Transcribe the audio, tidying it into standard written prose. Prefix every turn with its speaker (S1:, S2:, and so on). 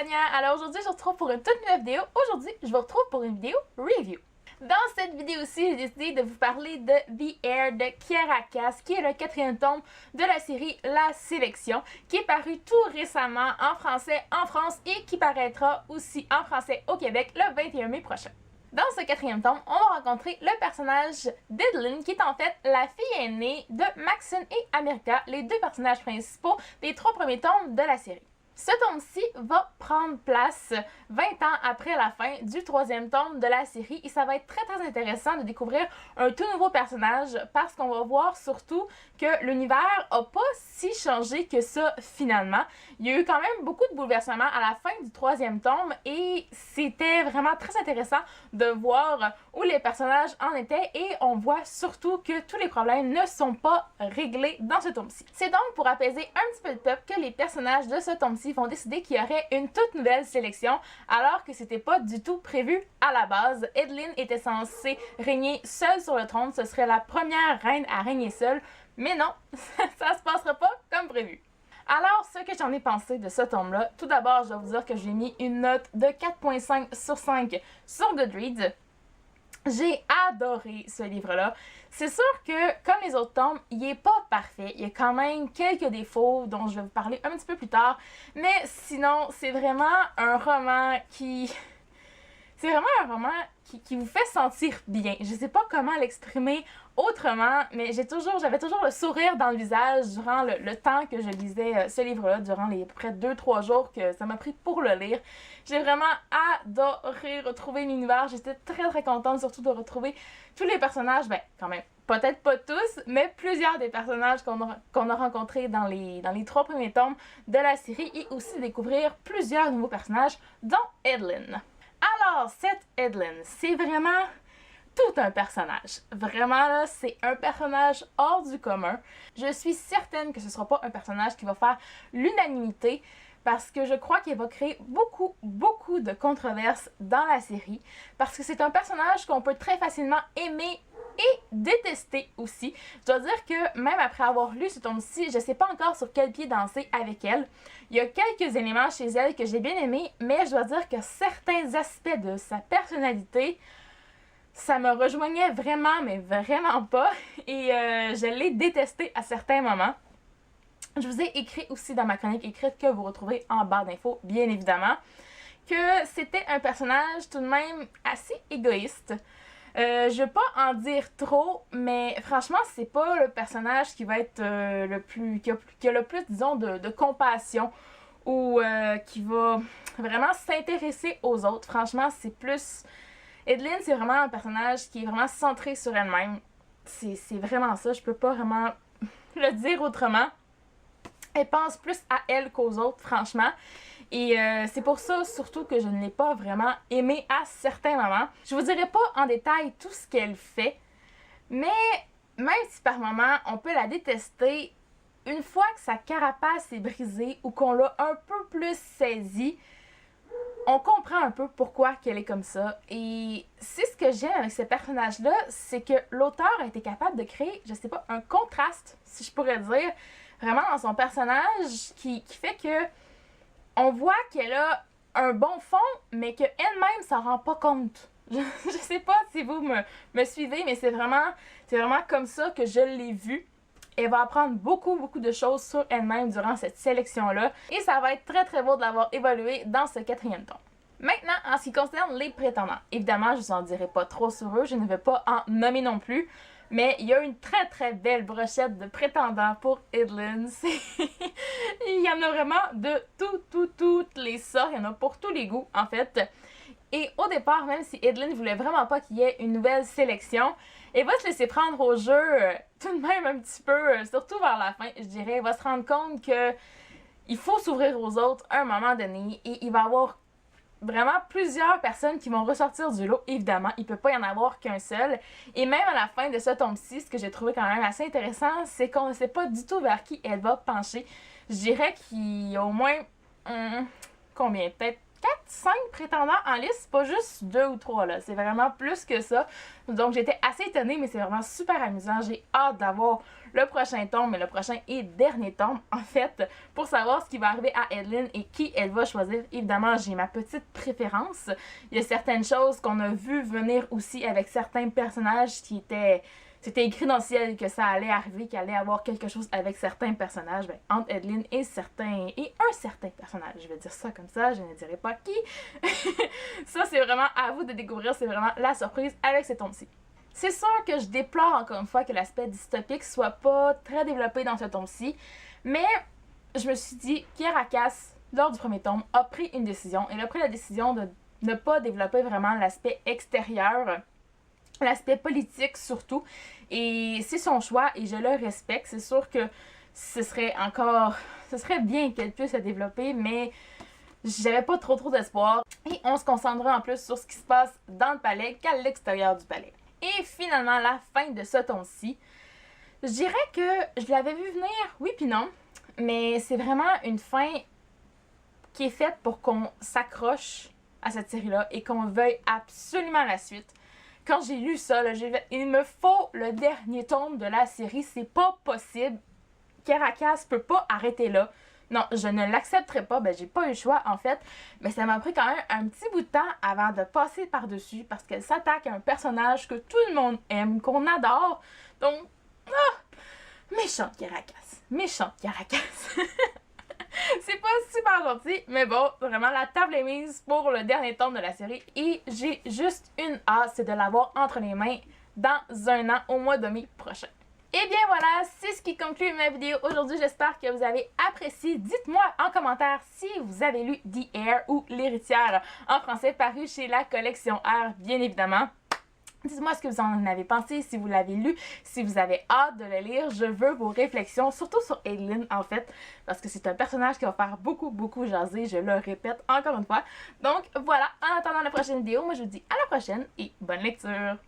S1: Sonia. Alors aujourd'hui, je vous retrouve pour une toute nouvelle vidéo. Aujourd'hui, je vous retrouve pour une vidéo review. Dans cette vidéo-ci, j'ai décidé de vous parler de The Heir de Kiera Cass, qui est le 4e tome de la série La Sélection, qui est paru tout récemment en français en France et qui paraîtra aussi en français au Québec le 21 mai prochain. Dans ce 4e tome, on va rencontrer le personnage d'Edlyn, qui est en fait la fille aînée de Maxine et America, les deux personnages principaux des 3 premiers tomes de la série. Ce tome-ci va prendre place 20 ans après la fin du 3e tome de la série et ça va être très intéressant de découvrir un tout nouveau personnage parce qu'on va voir surtout que l'univers a pas si changé que ça finalement. Il y a eu quand même beaucoup de bouleversements à la fin du 3e tome et c'était vraiment très intéressant de voir où les personnages en étaient et on voit surtout que tous les problèmes ne sont pas réglés dans ce tome-ci. C'est donc pour apaiser un petit peu le peuple que les personnages de ce tome-ci vont décider qu'il y aurait une toute nouvelle sélection alors que c'était pas du tout prévu à la base. Edlyn était censée régner seule sur le trône, ce serait la première reine à régner seule, mais non, ça se passera pas comme prévu. Alors, ce que j'en ai pensé de ce tome-là, tout d'abord, je dois vous dire que j'ai mis une note de 4.5 sur 5 sur Goodreads. J'ai adoré ce livre-là. C'est sûr que, comme les autres tomes, il n'est pas parfait. Il y a quand même quelques défauts dont je vais vous parler un petit peu plus tard. Mais sinon, c'est vraiment un roman qui... C'est vraiment un roman qui vous fait sentir bien. Je sais pas comment l'exprimer autrement, mais j'avais toujours le sourire dans le visage durant le temps que je lisais ce livre-là, durant les à peu près 2-3 jours que ça m'a pris pour le lire. J'ai vraiment adoré retrouver l'univers. J'étais très contente surtout de retrouver tous les personnages, ben quand même, peut-être pas tous, mais plusieurs des personnages qu'on a rencontrés dans les 3 premiers tomes de la série et aussi découvrir plusieurs nouveaux personnages, dont Edlyn. Alors, cette Edlyn, c'est vraiment tout un personnage. Vraiment, là, c'est un personnage hors du commun. Je suis certaine que ce ne sera pas un personnage qui va faire l'unanimité parce que je crois qu'il va créer beaucoup de controverses dans la série parce que c'est un personnage qu'on peut très facilement aimer et détester aussi. Je dois dire que même après avoir lu ce tome-ci, je sais pas encore sur quel pied danser avec elle. Il y a quelques éléments chez elle que j'ai bien aimés, mais je dois dire que certains aspects de sa personnalité, ça me rejoignait vraiment, mais vraiment pas. Et je l'ai détesté à certains moments. Je vous ai écrit aussi dans ma chronique écrite que vous retrouvez en barre d'infos, bien évidemment, que c'était un personnage tout de même assez égoïste. Je vais pas en dire trop, mais franchement, c'est pas le personnage qui va être qui a le plus, disons, de compassion ou qui va vraiment s'intéresser aux autres. Franchement, c'est plus... Edlyn, c'est vraiment un personnage qui est vraiment centré sur elle-même. C'est vraiment ça, je peux pas vraiment le dire autrement. Elle pense plus à elle qu'aux autres, franchement. Et c'est pour ça surtout que je ne l'ai pas vraiment aimée à certains moments. Je vous dirai pas en détail tout ce qu'elle fait, mais même si par moments on peut la détester, une fois que sa carapace est brisée ou qu'on l'a un peu plus saisie, on comprend un peu pourquoi qu'elle est comme ça. Et c'est ce que j'aime avec ce personnage-là, c'est que l'auteur a été capable de créer, je sais pas, un contraste, si je pourrais dire, vraiment dans son personnage qui fait que on voit qu'elle a un bon fond, mais qu'elle-même s'en rend pas compte. Je sais pas si vous me suivez, mais c'est vraiment comme ça que je l'ai vue. Elle va apprendre beaucoup de choses sur elle-même durant cette sélection-là. Et ça va être très beau de l'avoir évolué dans ce 4e tome. Maintenant, en ce qui concerne les prétendants, évidemment, je vous en dirai pas trop sur eux, je ne vais pas en nommer non plus. Mais il y a une très belle brochette de prétendants pour Edlyn. Il y en a vraiment de toutes les sortes. Il y en a pour tous les goûts, en fait. Et au départ, même si Edlyn voulait vraiment pas qu'il y ait une nouvelle sélection, elle va se laisser prendre au jeu tout de même un petit peu, surtout vers la fin, je dirais. Elle va se rendre compte que il faut s'ouvrir aux autres à un moment donné et il va y avoir vraiment plusieurs personnes qui vont ressortir du lot, évidemment, il peut pas y en avoir qu'un seul. Et même à la fin de ce tome-ci, ce que j'ai trouvé quand même assez intéressant, c'est qu'on ne sait pas du tout vers qui elle va pencher. Je dirais qu'il y a au moins, combien? Peut-être 4-5 prétendants en liste, c'est pas juste 2 ou 3 là, c'est vraiment plus que ça. Donc j'étais assez étonnée, mais c'est vraiment super amusant. J'ai hâte d'avoir le prochain tome, mais le prochain et dernier tome en fait, pour savoir ce qui va arriver à Edelyn et qui elle va choisir. Évidemment, j'ai ma petite préférence. Il y a certaines choses qu'on a vu venir aussi avec certains personnages qui étaient... C'était écrit dans le ciel que ça allait arriver, qu'il allait avoir quelque chose avec certains personnages, ben, entre Edelyn et un certain personnage. Je vais dire ça comme ça, je ne dirai pas qui. Ça, c'est vraiment à vous de découvrir, c'est vraiment la surprise avec ce tome-ci. C'est sûr que je déplore encore une fois que l'aspect dystopique soit pas très développé dans ce tome-ci, mais je me suis dit, Kiera Cass, lors du premier tome, a pris une décision. Elle a pris la décision de ne pas développer vraiment l'aspect extérieur, l'aspect politique surtout, et c'est son choix et je le respecte. C'est sûr que ce serait bien qu'elle puisse se développer, mais j'avais pas trop d'espoir et on se concentrera en plus sur ce qui se passe dans le palais qu'à l'extérieur du palais. Et finalement, la fin de ce tome-ci, je dirais que je l'avais vu venir, oui puis non, mais c'est vraiment une fin qui est faite pour qu'on s'accroche à cette série-là et qu'on veuille absolument la suite. Quand j'ai lu ça, là, j'ai fait, il me faut le dernier tome de la série, c'est pas possible. Kiera Cass peut pas arrêter là. Non, je ne l'accepterai pas, ben j'ai pas eu le choix en fait, mais ça m'a pris quand même un petit bout de temps avant de passer par-dessus parce qu'elle s'attaque à un personnage que tout le monde aime, qu'on adore. Donc, méchante Kiera Cass, méchante Kiera Cass. C'est pas super gentil, mais bon, vraiment, la table est mise pour le dernier tome de la série et j'ai juste une hâte, c'est de l'avoir entre les mains dans un an, au mois de mai prochain. Et bien voilà, c'est ce qui conclut ma vidéo aujourd'hui. J'espère que vous avez apprécié. Dites-moi en commentaire si vous avez lu The Heir ou L'Héritière en français paru chez la collection R, bien évidemment. Dites-moi ce que vous en avez pensé, si vous l'avez lu, si vous avez hâte de le lire. Je veux vos réflexions, surtout sur Edelyn en fait, parce que c'est un personnage qui va faire beaucoup jaser, je le répète encore une fois. Donc voilà, en attendant la prochaine vidéo, moi je vous dis à la prochaine et bonne lecture!